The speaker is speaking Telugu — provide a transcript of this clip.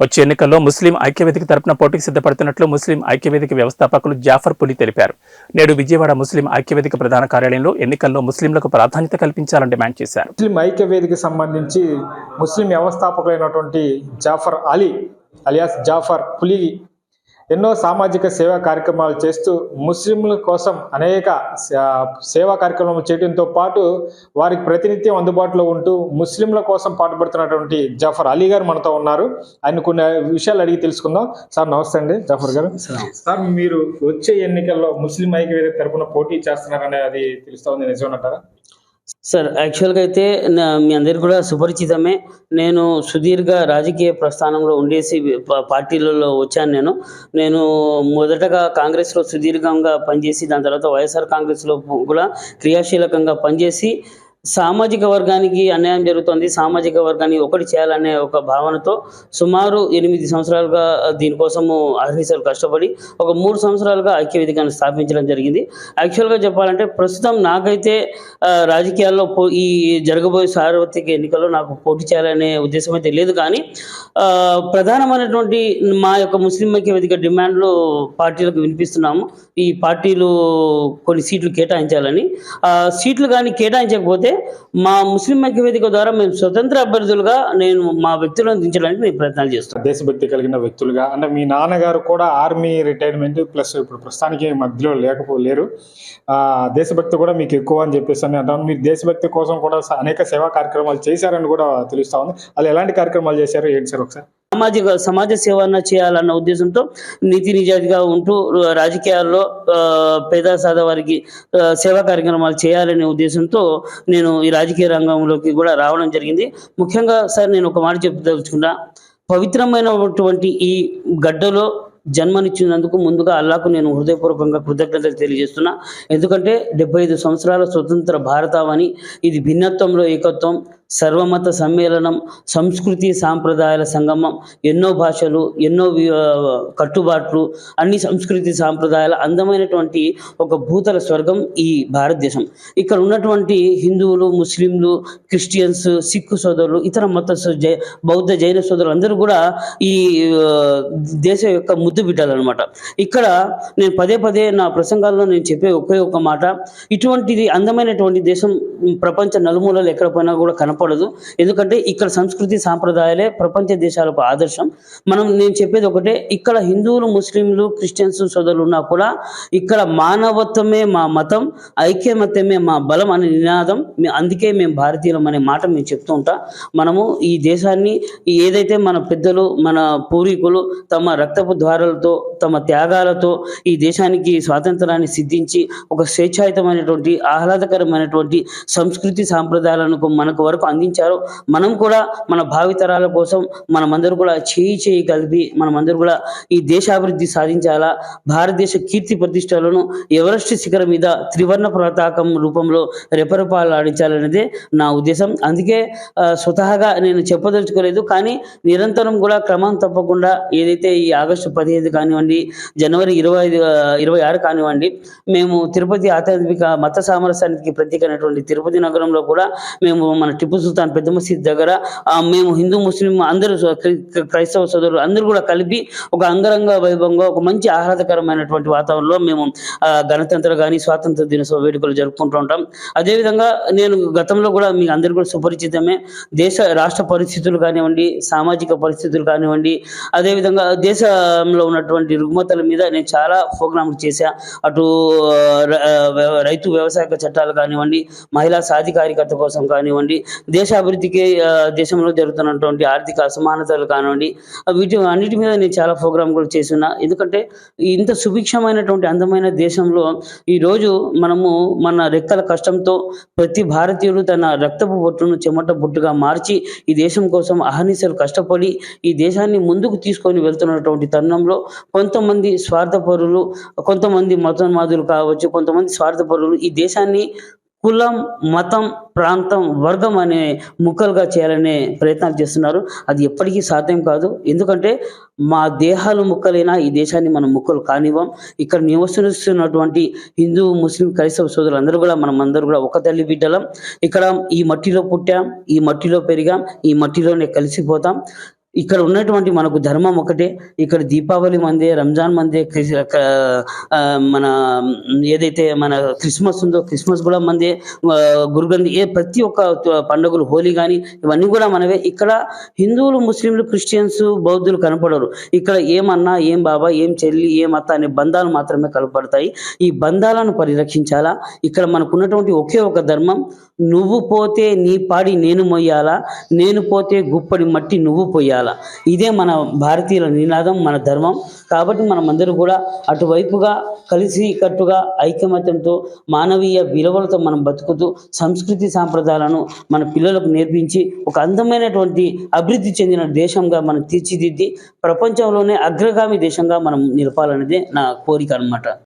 వచ్చే ఎన్నికల్లో ముస్లిం ఐక్యవేదిక తరపున పోటీకి సిద్ధపడుతున్నట్లు ముస్లిం ఐక్యవేదిక వ్యవస్థాపకులు జాఫర్ పులి తెలిపారు. నేడు విజయవాడ ముస్లిం ఐక్యవేదిక ప్రధాన కార్యాలయంలో ఎన్నికల్లో ముస్లింలకు ప్రాధాన్యత కల్పించాలని డిమాండ్ చేశారు. ముస్లిం ఐక్యవేదిక సంబంధించి ముస్లిం వ్యవస్థాపకులైనటువంటి జాఫర్ అలీ అలియాస్ జాఫర్ పులి ఎన్నో సామాజిక సేవా కార్యక్రమాలు చేస్తూ ముస్లింల కోసం అనేక సేవా కార్యక్రమాలు చేయడంతో పాటు వారికి ప్రతినిత్యం అందుబాటులో ఉంటూ ముస్లింల కోసం పాటుపడుతున్నటువంటి జాఫర్ అలీ గారు మనతో ఉన్నారు. ఆయన కొన్ని విషయాలు అడిగి తెలుసుకుందాం. సార్ నమస్తే అండి జాఫర్ గారు. సార్ మీరు వచ్చే ఎన్నికల్లో ముస్లిం ఐక్యవేదిక తరఫున పోటీ చేస్తున్నారనే అది తెలుస్తా ఉంది, నిజమేనంటారా? సార్ యాక్చువల్గా అయితే మీ అందరికీ కూడా సుపరిచితమే. నేను సుదీర్ఘ రాజకీయ ప్రస్థానంలో ఉండేసి పార్టీలలో వచ్చాను. నేను మొదటగా కాంగ్రెస్లో సుదీర్ఘంగా పనిచేసి దాని తర్వాత వైఎస్ఆర్ కాంగ్రెస్లో కూడా క్రియాశీలకంగా పనిచేసి సామాజిక వర్గానికి అన్యాయం జరుగుతుంది, సామాజిక వర్గాన్ని ఒకటి చేయాలనే ఒక భావనతో సుమారు 8 సంవత్సరాలుగా దీనికోసము అహర్నిశలు కష్టపడి ఒక 3 సంవత్సరాలుగా ఐక్యవేదికను స్థాపించడం జరిగింది. యాక్చువల్గా చెప్పాలంటే ప్రస్తుతం నాకైతే రాజకీయాల్లో ఈ జరగబోయే సార్వత్రిక ఎన్నికల్లో నాకు పోటీ చేయాలనే ఉద్దేశం అయితే లేదు. కానీ ప్రధానమైనటువంటి మా యొక్క ముస్లిం ఐక్యవేదిక డిమాండ్లు పార్టీలకు వినిపిస్తున్నాము. ఈ పార్టీలు కొన్ని సీట్లు కేటాయించాలని, సీట్లు కానీ కేటాయించకపోతే మా ముస్లిం ఐక్యవేదిక ద్వారా మేము స్వతంత్ర అభ్యర్థులుగా నేను మా వ్యక్తులను దించడానికి నేను ప్రయత్నాలు చేస్తాను. దేశభక్తి కలిగిన వ్యక్తులుగా, అంటే మీ నాన్నగారు కూడా ఆర్మీ రిటైర్మెంట్ ప్లస్ ఇప్పుడు ప్రస్తుతానికి మధ్యలో లేరు, దేశభక్తి కూడా మీకు ఎక్కువ అని చెప్పేసి అని అంటాను. మీరు దేశభక్తి కోసం కూడా అనేక సేవా కార్యక్రమాలు చేశారని కూడా తెలుస్తా ఉంది. అది ఎలాంటి కార్యక్రమాలు చేశారు ఏంటి సార్ ఒకసారి? సమాజ సేవన చేయాలన్న ఉద్దేశంతో నీతి నిజాయితీగా ఉంటూ రాజకీయాల్లో పేద సాదా వారికి సేవా కార్యక్రమాలు చేయాలనే ఉద్దేశంతో నేను ఈ రాజకీయ రంగంలోకి కూడా రావడం జరిగింది. ముఖ్యంగా సార్ నేను ఒక మాట చెప్పదలుచుకున్నా, పవిత్రమైనటువంటి ఈ గడ్డలో జన్మనిచ్చినందుకు ముందుగా అల్లాకు నేను హృదయపూర్వకంగా కృతజ్ఞతలు తెలియజేస్తున్నా. ఎందుకంటే 75 సంవత్సరాల స్వతంత్ర భారతావని, ఇది భిన్నత్వంలో ఏకత్వం, సర్వమత సమ్మేళనం, సంస్కృతి సాంప్రదాయాల సంగమం, ఎన్నో భాషలు, ఎన్నో కట్టుబాట్లు, అన్ని సంస్కృతి సాంప్రదాయాల అందమైనటువంటి ఒక భూతల స్వర్గం ఈ భారతదేశం. ఇక్కడ ఉన్నటువంటి హిందువులు, ముస్లింలు, క్రిస్టియన్స్, సిక్కు సోదరులు, ఇతర మత బౌద్ధ జైన సోదరులు అందరూ కూడా ఈ దేశం యొక్క ముద్దు బిడ్డలన్నమాట. ఇక్కడ నేను పదే నా ప్రసంగాల్లో నేను చెప్పే ఒకే ఒక మాట, ఇటువంటిది అందమైనటువంటి దేశం ప్రపంచ నలుమూలలు ఎక్కడ పోయినా కూడా కనపడదు. ఎందుకంటే ఇక్కడ సంస్కృతి సాంప్రదాయాలే ప్రపంచ దేశాలకు ఆదర్శం. నేను చెప్పేది ఒకటే, ఇక్కడ హిందువులు, ముస్లింలు, క్రిస్టియన్స్ సోదరులు ఉన్నా కూడా ఇక్కడ మానవత్వమే మా మతం, ఐక్యమత్యమే మా బలం అనే నినాదం. అందుకే మేము భారతీయులం అనే మాట మేము చెప్తూ ఉంటాం. మనము ఈ దేశాన్ని ఏదైతే మన పెద్దలు, మన పూర్వీకులు తమ రక్తపు ద్వారాలతో, తమ త్యాగాలతో ఈ దేశానికి స్వాతంత్రాన్ని సిద్ధించి ఒక స్వేచ్ఛాయుతమైనటువంటి ఆహ్లాదకరమైనటువంటి సంస్కృతి సాంప్రదాయాలను మనకు వరకు అందించారో, మనం కూడా మన భావితరాల కోసం మనమందరూ కూడా చేయి కలిపి మనమందరూ కూడా ఈ దేశాభివృద్ధి సాధించాలా, భారతదేశ కీర్తి ప్రతిష్టలను ఎవరెస్ట్ శిఖరం మీద త్రివర్ణ పతాకం రూపంలో రెపరెపాలాడించాలనేదే నా ఉద్దేశం. అందుకే స్వతహాగా నేను చెప్పదలుచుకోలేదు, కానీ నిరంతరం కూడా క్రమం తప్పకుండా ఏదైతే ఈ ఆగస్టు 15 కానివ్వండి, జనవరి 26 కానివ్వండి, మేము తిరుపతి ఆధ్యాత్మిక మత సామరస్యానికి ప్రత్యేకమైనటువంటి తిరుపతి నగరంలో కూడా మేము మన టిప్పు సుల్తాన్ పెద్ద మసీద్ దగ్గర మేము హిందూ ముస్లిం అందరూ క్రైస్తవ సోదరులు అందరూ కూడా కలిపి ఒక అంగరంగ వైభవంగా ఒక మంచి ఆహ్లాదకరమైనటువంటి వాతావరణంలో మేము గణతంత్ర కానీ స్వాతంత్ర దినోత్సవ వేడుకలు జరుపుకుంటూ ఉంటాం. అదేవిధంగా నేను గతంలో కూడా మీకు అందరికీ కూడా సుపరిచితమే, రాష్ట్ర పరిస్థితులు కానివ్వండి, సామాజిక పరిస్థితులు కానివ్వండి, అదేవిధంగా దేశంలో ఉన్నటువంటి రుగ్మతల మీద నేను చాలా ప్రోగ్రాంలు చేశా. అటు రైతు వ్యవసాయ చట్టాలు కానివ్వండి, మహిళా సాధికారికత కోసం కానివ్వండి, దేశాభివృద్ధికి దేశంలో జరుగుతున్నటువంటి ఆర్థిక అసమానతలు కానివ్వండి, వీటి అన్నిటి మీద నేను చాలా ప్రోగ్రాంలు చేస్తున్నా. ఎందుకంటే ఇంత సుభిక్షమైనటువంటి అందమైన దేశంలో ఈరోజు మనము మన రెక్కల కష్టంతో ప్రతి భారతీయుడు తన రక్తపు బొట్టును చెమట బొట్టుగా మార్చి ఈ దేశం కోసం అహర్నిశలు కష్టపడి ఈ దేశాన్ని ముందుకు తీసుకొని వెళ్తున్నటువంటి తరుణంలో కొంతమంది స్వార్థపరులు, కొంతమంది మతోన్మాదులు కావచ్చు, కొంతమంది స్వార్థపరులు ఈ దేశాన్ని కులం, మతం, ప్రాంతం, వర్గం అనే ముక్కలుగా చేయాలనే ప్రయత్నాలు చేస్తున్నారు. అది ఎప్పటికీ సాధ్యం కాదు. ఎందుకంటే మా దేహాలు ముక్కలైనా ఈ దేశాన్ని మనం ముక్కలు కానివ్వం. ఇక్కడ నివసిస్తున్నటువంటి హిందూ, ముస్లిం, క్రైస్తవ సోదరులు అందరూ కూడా మనమందరూ కూడా ఒక తల్లి బిడ్డలం. ఇక్కడ ఈ మట్టిలో పుట్టాం, ఈ మట్టిలో పెరిగాం, ఈ మట్టిలోనే కలిసిపోతాం. ఇక్కడ ఉన్నటువంటి మనకు ధర్మం ఒకటే. ఇక్కడ దీపావళి మందే, రంజాన్ మందే, మన ఏదైతే మన క్రిస్మస్ ఉందో క్రిస్మస్ కూడా మందే, గురుగంధి ప్రతి ఒక్క పండుగలు, హోలీ కానీ ఇవన్నీ కూడా మనవే. ఇక్కడ హిందువులు, ముస్లింలు, క్రిస్టియన్స్, బౌద్ధులు కనపడరు. ఇక్కడ ఏమన్నా, ఏం బాబా, ఏం చెల్లి, ఏం అత్త అనే బంధాలు మాత్రమే కనపడతాయి. ఈ బంధాలను పరిరక్షించాలా. ఇక్కడ మనకున్నటువంటి ఒకే ఒక ధర్మం, నువ్వు పోతే నీ పాడి నేను మొయ్యాలా, నేను పోతే గుప్పడి మట్టి నువ్వు పొయ్యాలా. ఇదే మన భారతీయుల నినాదం, మన ధర్మం. కాబట్టి మనమందరూ కూడా అటువైపుగా కలిసి కట్టుగా ఐకమత్యంతో మానవీయ విలువలతో మనం బతుకుతూ సంస్కృతి సాంప్రదాయాలను మన పిల్లలకు నేర్పించి ఒక అందమైనటువంటి అభివృద్ధి చెందిన దేశంగా మనం తీర్చిదిద్ది ప్రపంచంలోనే అగ్రగామి దేశంగా మనం నిలపాలనేదే నా కోరిక అన్నమాట.